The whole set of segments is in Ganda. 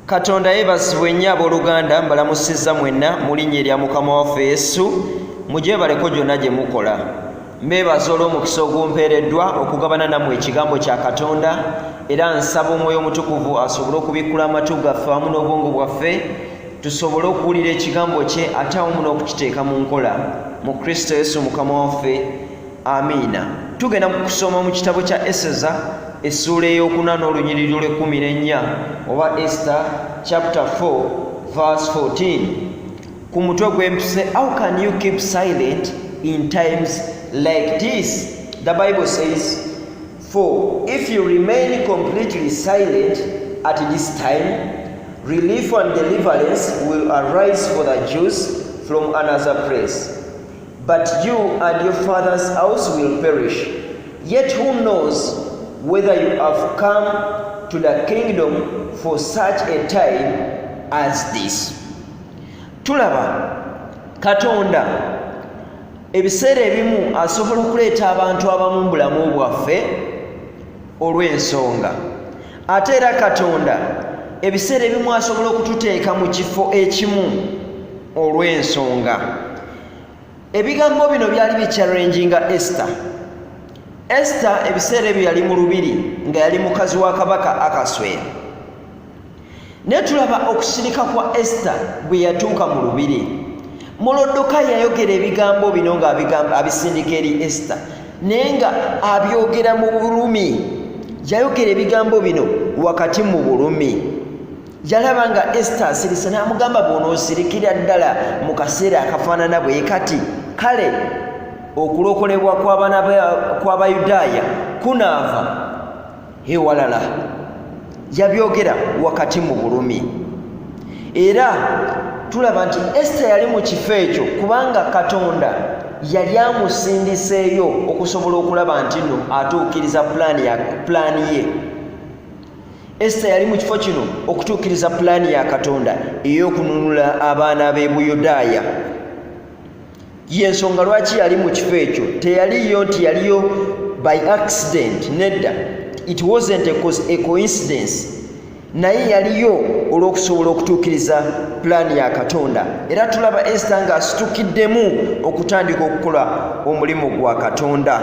Katonda yebazibwe nnyo abooluganda mbalamusizza mwenna mu linnya erya Mukama waffe Yesu mujebaleko gyonna gye mukola. Mbeebaza olw'omukisa ogumpeereddwa okugabana nammwe ekigambo kya Katonda era nsaba Omwoyo Omutukuvu asobole okubikkula amatu gaffe wamu n'obwongo bwaffe tusobole okuwulira ekigambo kye ate awamu n'okukiteeka mu nkola mu Kristo Yesu Mukama waffe. Amiina. Tugenda mu kusoma mu kitabo kya Eseza essuula ey'okuna n'olunyiriri lw'14 oba Esther chapter 4 verse 14. Ku mutwe gw'empise, how can you keep silent in times like this? The Bible says, for if you remain completely silent at this time, relief and deliverance will arise for the Jews from another place. But you and your father's house will perish. Yet who knows whether you have come to the kingdom for such a time as this? Tulaba Katonda ebiseera ebimu asobola okuleeta abantu abamu mu bulamu bwaffe olw'ensonga. Ate era Katonda ebiseera ebimu asobola okututeeka mu kifo ekimu olw'ensonga. Ebigambo bino byali bichallenging Esther. Esther ebiseera ebyo yali mu lubiri nga yali mukazi wa kabaka Akaswero. Ne tulaba okusirika kwa Esther bwe yatuuka mu lubiri. Molodokayi yayogera ebigambo bino nga abisindika eri Esther naye nga abyogera mu bulumi. Yayogera ebigambo bino wakati mu bulumi. Yalaba nga Esther asirise n'amugamba bw'onoosirikira ddala mu kaseera akafaanana bwe kati kale okulokolebwa kw'Abayudaaya kunaava ewalala. Yabyogera wakati mu bulumi. Era tulaba nti Esther yali mu kifo ekyo kubanga Katonda yali amusindiseeyo okusobola okulaba nti nno atuukiriza pulaani ye. Esther yali mu kifo kino okutuukiriza pulaani ya Katonda ey'okununula abaana b'e Buyudaaya. Y'ensonga lwaki yali mu kifo ekyo. Teyaliyo nti yaliyo by accident, nedda. It wasn't a coincidence. Naye yaliyo olw'okusobola okutuukiriza pulaani ya Katonda. Era tulaba Esther ng'asitukiddemu okutandika okukola omulimu gwa Katonda.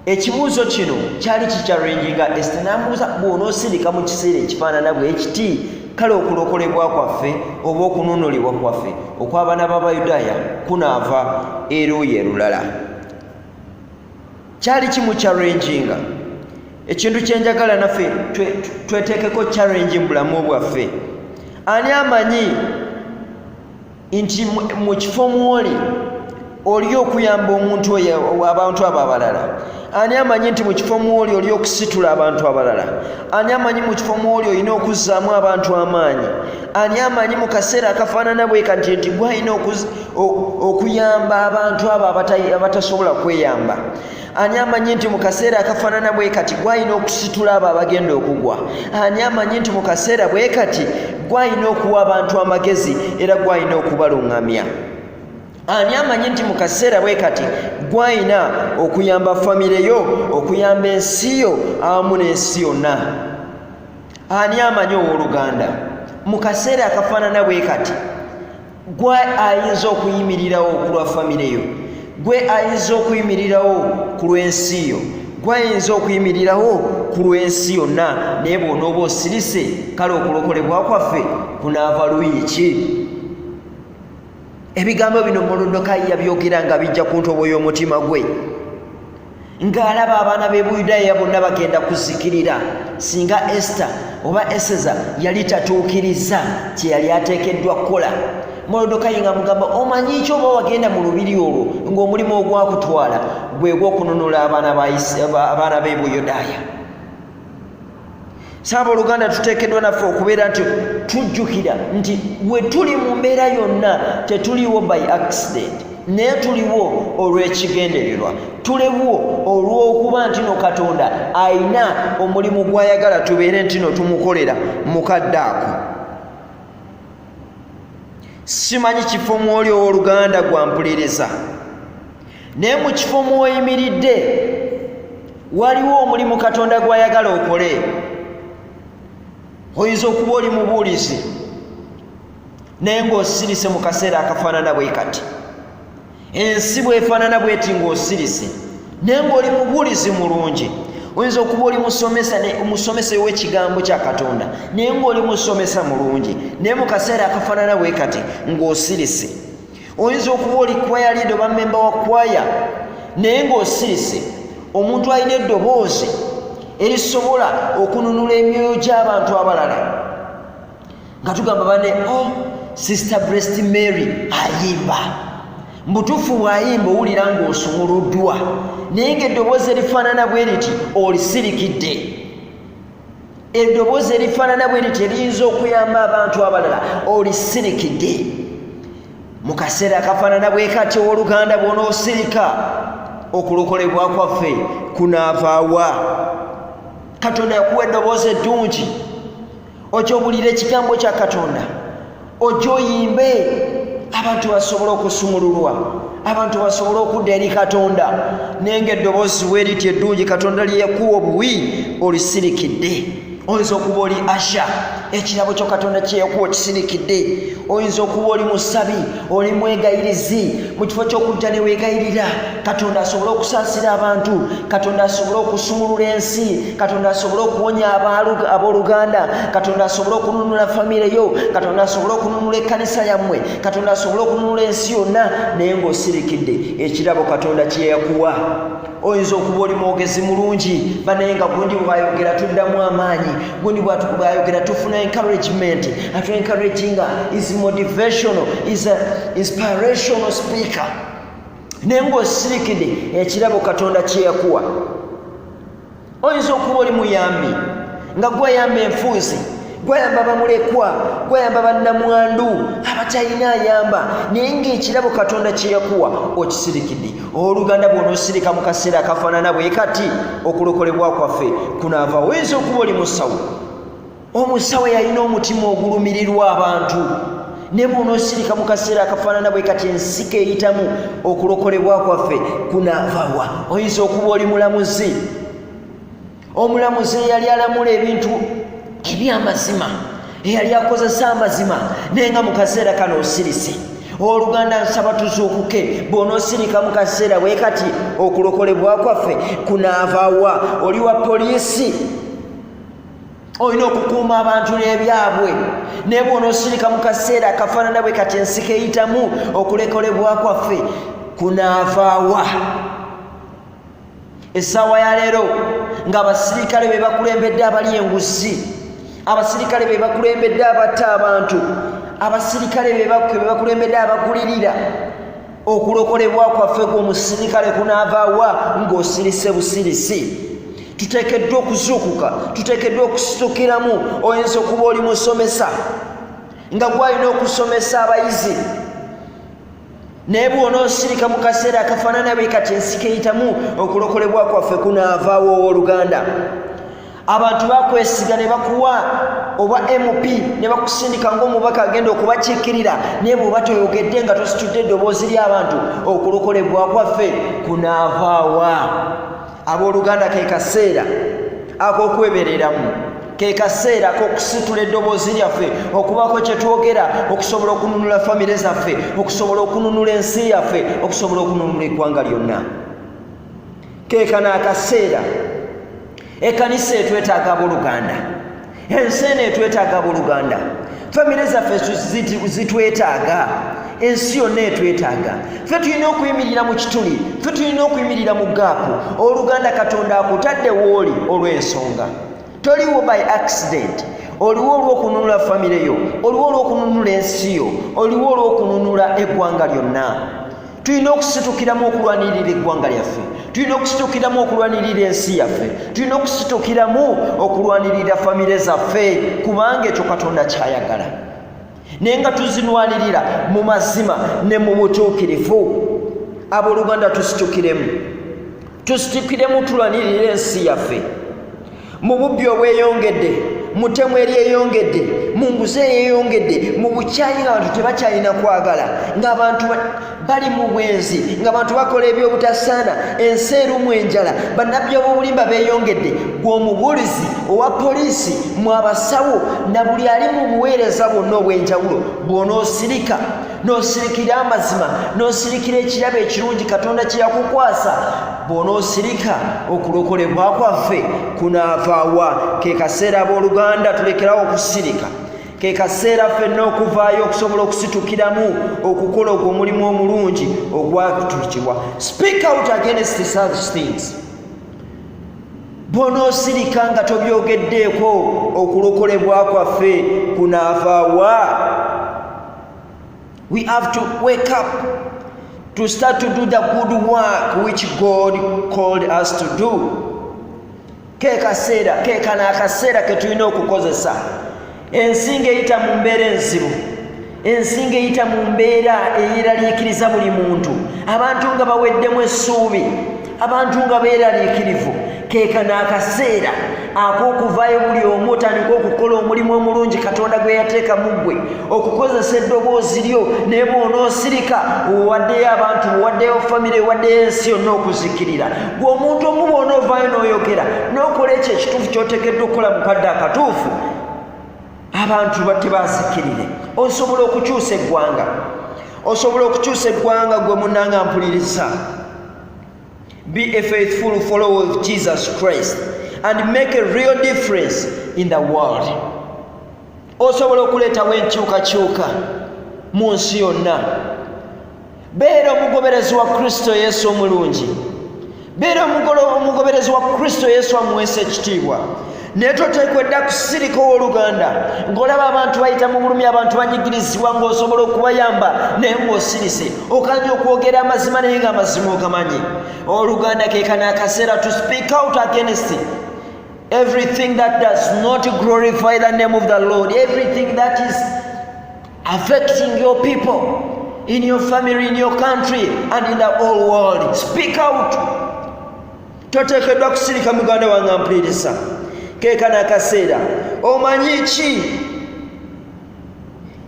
Ekibuuzo kino kyali kichallenging Esther n'amubuuza bw'onoosirika mu kiseera ekifaanana bwe kiti kale okulokolebwa kwaffe oba okununulibwa kwaffe okw'abaana b'Abayudaaya kunaava eruuyi erulala. Kyali kimuchallenging. Ekintu kye njagala naffe tweteekeko challenge mu bulamu bwaffe. Ani amanyi nti mu kifo mw'oli oli okuyamba omuntu oyo abantu abo abalala? Ani amanyi nti mu kifo mw'oli oli okusitula abantu abalala? Ani amanyi mu kifo mw'oli olina okuzzaamu abantu amaanyi? Ani amanyi mu kaseera akafaanana bwe kati nti gw'alina okuyamba abantu abo abatasobola kweyamba? Ani amanyi nti mu kaseera akafaanana bwe kati gw'alina okusitula abo abagenda okugwa? Ani amanyi nti mu kaseera bwe kati gw'alina okuwa abantu amagezi era gw'alina okubaluŋŋamya? Ani amanyi nti mu kaseera bwe kati gw'alina okuyamba famire yo, okuyamba ensi yo awamu n'ensi yonna? Ani amanyi owooluganda mu kaseera akafaanana bwe kati gwe ayinza okuyimirirawo ku lwa famire yo, gwe ayinza okuyimirirawo ku lw'ensi yo, gwe ayinza okuyimirirawo ku lw'ensi yonna? Naye bw'onooba osirise kale okulokolebwa kwaffe kunaava luuyi ki? Ebigambo bino Molodokayi yabyogera nga bijja ku ntobo y'omutima gwe, ng'alaba abaana b'e Buyudaaya bonna bagenda kuzikirira singa Esther oba Eseza yali tatuukiriza kye yali ateekeddwa kukola. Molodokayi ng'amugamba omanyi ki oba wagenda mu lubiri olwo ng'omulimu ogwakutwala gwe gw'okununula abaana b'e Buyudaaya? Saba oluganda tuteekeddwa naffe okubeera nti tujjukira nti we tuli mu mbeera yonna tetuliwo by accident, naye tuliwo olw'ekigendererwa. Tuliwo olw'okuba nti no Katonda ayina omulimu gw'ayagala tubeere nti no tumukolera mukadde ako. Simanyi kifo mw'oli owooluganda gwampuliriza, naye mu kifo mw'oyimiridde waliwo omulimu Katonda gw'ayagala okole. oyinza okuba oli mubuulizi naye ng'osirise mu kaseera akafaanana bwe kati. Ensi bw'efaanana bw'eti ng'osirise naye ng'oli mubuulizi mulungi. Oyinza okuba oli musomesa w'ekigambo kya Katonda naye ng'oli musomesa mulungi naye mu kaseera akafaanana bwe kati ng'osirise. Oyinza okuba oli kwaya leader oba memba wa kwaya naye ng'osirise omuntu alina eddoboozi erisobola okununula emyoyo gy'abantu abalala nga tugamba bane Sister Blessed Mary ayimba. Mbutuufu bw'ayimba owulira ng'osumuluddwa naye ng'eddoboozi erifaanana bwe riti olisirikidde. Eddoboozi erifaanana bwe riti eriyinza okuyamba abantu abalala olisirikidde. Mu kaseera akafaanana bwe kati owooluganda bw'onoosirika okulokolebwa kwaffe kunaavaawa. Katonda yakuwa eddoboozi eddungi ojja owulira ekigambo kya Katonda ojja oyimbe abantu basobole okusumululwa, abantu basobole okudda eri Katonda. Naye ng'eddoboozi bwe riti eddungi Katonda lye yakuwa obuwi olisirikidde. Oyinza okuba oli Asha, ekirabo kyo Katonda kye yakuwa okisirikidde. Oyinza okuba oli musabi, oli mwegayirizi, mu kifo ky'okujja ne weegayirira Katonda asobole okusaasira abantu, Katonda asobole okusumulula ensi, Katonda asobole okuwonya abooluganda, Katonda asobole okununula famire yo, Katonda asobole okununula ekkanisa yammwe, Katonda asobole okununula ensi yonna naye ng'osirikidde ekirabo Katonda kye yakuwa. Oyinza okuba oli mwogezi mulungi banaye nga gundi bw'ayogera tuddamu amaanyi, gundi bw'ayogera tufuna encouragement, atu encouraginga is motivational, is an inspirational speaker. Naye ng'osirikidde ekirabo Katonda kye yakuwa. Oyinza okuba oli muyambi nga gwayamba enfuuzi, gwayamba bamulekwa, gwayamba bannamwandu abatalina ayamba naye ng'ekirabo Katonda kye yakuwa okisirikidde. Owooluganda bw'onoosirika mu kaseera akafaanana bwe kati okulokolebwa kwaffe kunaava. Oyinza okuba oli musawo, omusawo yalina omutima ogulumirirwa abantu ne bw'onoosirika mu kaseera akafaanana bwe kati ensiko eyitamu okulokolebwa kwaffe kunaavawa. Oyinza okuba oli mulamuzi, omulamuzi eyali alamula ebintu eby'amazima, eyali akozesa amazima naye nga mu kaseera kano osirise. Owooluganda nsaba tuzuukuke, bw'onoosirika mu kaseera bwe kati okulokolebwa kwaffe kunaavaawa. Oli wa poliisi, olina okukuuma abantu n'ebyabwe naye bw'onoosirika mu kaseera akafaanana bwe kati ensiko eyitamu okulokolebwa kwaffe kunaavaawa. Essaawa ya leero ng'abasirikale be bakulembedde abali enguzi, abasirikale be bakulembedde abatta abantu, abasirikale be bakulembedde abagulirira okulokolebwa kwaffe gw'omusirikale kunaavaawa ng'osirise busirisi. Tuteekeddwa okuzuukuka, tuteekeddwa okusitukiramu. Oyinza okuba oli musomesa nga gwalina okusomesa abayizi naye bw'onoosirika mu kaseera akafaanana bwe kati ensiko eyitamu okulokolebwa kwaffe kunaavaawo. Owooluganda abantu bakwesiga ne bakuwa oba MP ne bakusindika ng'omubaka agenda okubakiikirira naye bw'oba toyogedde nga tositudde eddoboozi ly'abantu okulokolebwa kwaffe kunaavaawa. Abooluganda ke kaseera ak'okwebereramu, ke kaseera ak'okusitula eddoboozi lyaffe okubaako kye twogera okusobola okununula famire zaffe, okusobola okununula ensi yaffe, okusobola okununula eggwanga lyonna. Ke kano akaseera ekkanisa etwetaaga abooluganda, ensi eno etwetaaga abooluganda, famire zaffe zitwetaaga, ensi yonna etwetaaga. Ffe tulina okuyimirira mu kituli, ffe tulina okuyimirira mu gaapu. Owooluganda Katonda akutadde w'oli olw'ensonga. Toliwo by accident, oliwo olw'okununula famire yo, oliwo olw'okununula ensi yo, oliwo olw'okununula eggwanga lyonna. Tulina okusitukiramu okulwanirira eggwanga lyaffe, tulina okusitukiramu okulwanirira ensi yaffe, tulina okusitukiramu okulwanirira famire zaffe kubanga ekyo Katonda kyayagala. Naye nga tuzinwanirira mu mazima ne mu butuukirivu. Abooluganda tusitukiremu, tusitukiremu tulwanirire ensi yaffe. mu bubbi obweyongedde, mu ttemu eryeyongedde, mu nguzi eyeyongedde, mu bukyayi ng'abantu tebakyalina kwagala, ng'abantu bali mu bwenzi, ng'abantu bakola ebyobutasaana, ensi erumu enjala, bannabbi ab'obulimba beeyongedde, gwe omubuulizi owa poliisi, mu abasawo na buli ali mu buweereza bwonna obw'enjawulo, bw'onoosirika n'osirikira amazima, n'osirikira ekirabo ekirungi Katonda kye yakukwasa, bw'onoosirika okulokolebwa kwaffe kunaavaawa. Ke kaseera abooluganda tulekerawo okusirika, ke kaseera ffenna okuvaayo okusobola okusitukiramu okukola ogwo omulimu omulungi ogwatuukibwa. Speak out against such things. Bw'onoosirika nga tobyogeddeeko okulokolebwa kwaffe kunaavaawa. We have to wake up to start to do the good work which God called us to do. Ke kana akaseera ke tulina okukozesa. Ensi ng'eyita mu mbeera enzibu, ensi ng'eyita mu mbeera eyeraliikiriza buli muntu, abantu nga baweddemu essuubi, abantu nga beeraliikirivu. Ke kana akaseera ak'okuvaayo buli omu otandika okukola omulimu omulungi Katonda gwe yateeka mu ggwe, okukozesa eddoboozi lyo, naye bw'onoosirika owaddeyo abantu, owaddeyo famire, owaddeyo ensi yonna okuzikirira. Gwe omuntu omu bw'onoovaayo n'oyogera n'okola ekyo ekituufu ky'oteekeddwa okukola mu kadde akatuufu, abantu tebazikirire. Osobola okukyusa eggwanga, osobola okukyusa eggwanga gwe munnanga mpuliriza. Be a faithful follower of Jesus Christ and make a real difference in the world. Osobola okuleetawo enkyukakyuka mu nsi yonna. Beera omugoberezi wa Kristo Yesu omulungi. Beera omugoberezi wa Kristo Yesu amuweesa ekitiibwa. Naye toteekwedda kusirika owooluganda ng'olaba abantu bayita mu bulumi, abantu banyigirizibwa, ng'osobola okubayamba naye ng'osirise, okanya okwogera amazima naye ng'amazima ogamanyi. Owooluganda ke kana akaseera to speak out against everything that does not glorify the name of the Lord, everything that is affecting your people, in your family, in your country, and in the whole world. Speak out. Toteekeddwa kusirika muganda wange mpuliriza. Ke kana akaseera omanyi ki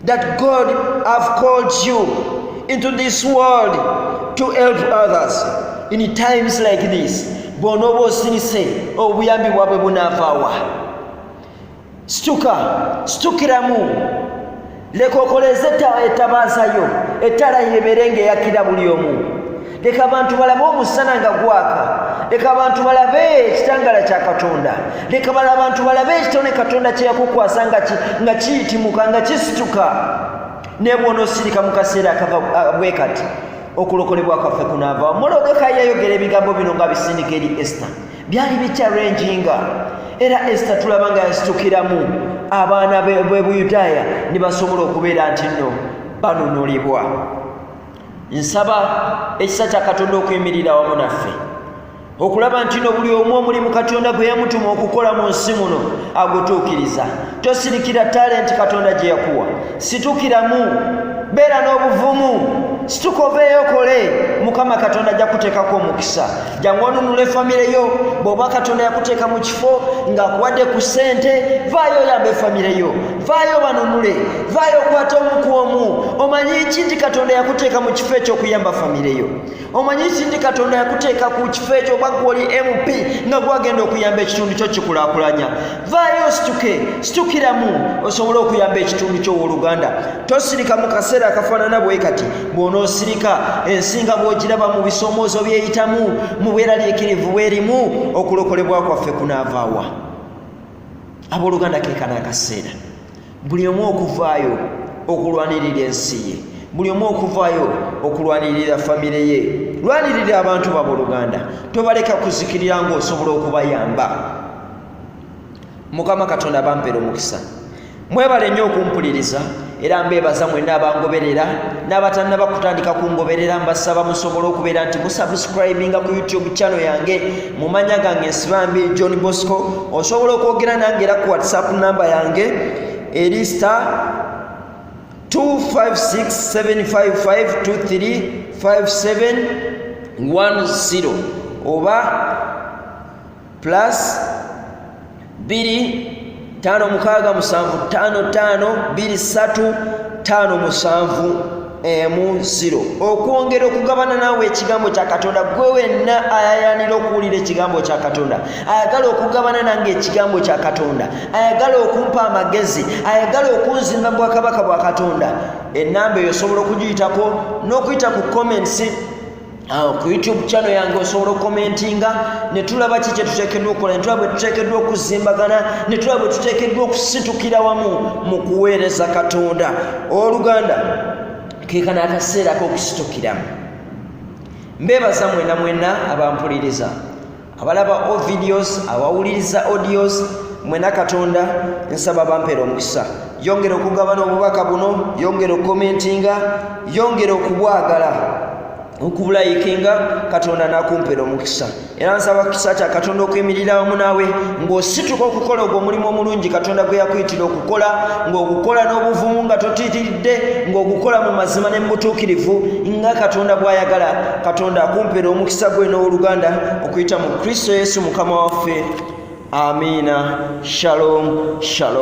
that God have called you into this world to help others in times like this. Bw'onooba osirise obuyambi bwabwe bunaavaawa. Situkiramu, leka okoleze ettabaaza yo, ettala yebeere ng'eyakira buli omu. Leka abantu balabe omusana nga gwaka, leka abantu balabe ekitangala kya Katonda, leka abantu balabe ekitone Katonda kye yakukwasa nga kiyitimuka, nga kisituka. Naye bw'onoosirika mu kaseera bwe kati, okulokolebwa kwaffe kunaavaawo. Molodoka yayogera ebigambo bino nga bisindika eri Esther, byali bichallenging, era Esther tulaba nga yasitukiramu abaana b'e Buyudaaya ne basobola okubeera nti nno banunulibwa. Nsaba ekisa kya Katonda okuyimirira wamu naffe, okulaba nti no buli omu omulimu Katonda gwe yamutuma okukola mu nsi muno agutuukiriza. Tosirikira talenti Katonda gye yakuwa, situkiramu, beera n'obuvumu, situka oveeyo okole. Mukama Katonda ajja kuteekako omukisa. Jangu onunule famire yo. Bw'oba Katonda yakuteeka mu kifo ng'akuwadde ku ssente, vaayo oyambe famire yo, vaayo banunule, vaayo okwata omu ku omu. Omanyi ki nti Katonda yakuteeka mu kifo eky'okuyamba famire yo? Omanyi ki nti Katonda yakuteeka ku kifo ekyo oba gw'oli MP nga gwagenda okuyamba ekitundu kyo kikulaakulanya? Vaayo osituke, situkiramu osobole okuyamba ekitundu ky'owooluganda. Tosirika mu kaseera akafaanana bwe kati. Bw'onoosirika ensinga bw'ogiraba mu bisomoozo byeyitamu, mu bweraliikirivu bwerimu, okulokolebwa kwaffe kunaavaawa. Abooluganda ke kana akaseera buli omu okuvaayo okulwanirira ensi ye, buli omu okuvaayo okulwanirira famire ye. Lwanirira abantu b'abooluganda, tobaleka kuzikirira ng'osobola okubayamba. Mukama Katonda bampeera omukisa. Mwebale nnyo okumpuliriza era mbeebaza mwenna abangoberera n'abatannaba kutandika kungoberera. Mbasaba musobole okubeera nti musubscribinga ku YouTube channel yange. Mu mannya gange Nsibambi John Bosco. Osobola okwogera nange era ku WhatsApp namba yange eri *2567552357510 oba 2557552357 okwongera okugabana naawe ekigambo kya Katonda gwe wenna ayayanira okuwulira ekigambo kya Katonda ayagala okugabana nange ekigambo kya Katonda ayagala okumpa amagezi ayagala okunzimba mu bwakabaka bwa Katonda ennamba eyo osobola okugiyitako n'okuyita ku comments ku YouTube channel yange osobola okukomentinga ne tulaba ki kye tuteekeddwa okukola ne tulaba bwe tuteekeddwa okuzimbagana ne tulaba bwe tuteekeddwa okusitukira wamu mu kuweereza Katonda. Oluganda keekana akaseera k'okusitukiramu. Mbeebaza mwenna abampuliriza abalaba videos abawuliriza audios mwena Katonda nsaba bampeera omukisa. Yongera okugabana obubaka buno, yongera okukomentinga, yongera okubwagala okubulayikinga Katonda nakumpera omukisa. Era nsaba kisa kya Katonda okuyimirira wamu naawe ng'osituka okukola ogwo omulimu omulungi Katonda gwe yakuyitira okukola, ng'ogukola n'obuvumu nga totiitiridde, ng'ogukola mu mazima ne mu butuukirivu nga Katonda bw'ayagala. Katonda akumpera omukisa gwe n'owooluganda okuyita mu Kristo Yesu Mukama waffe. Amiina. Shalom, shalom.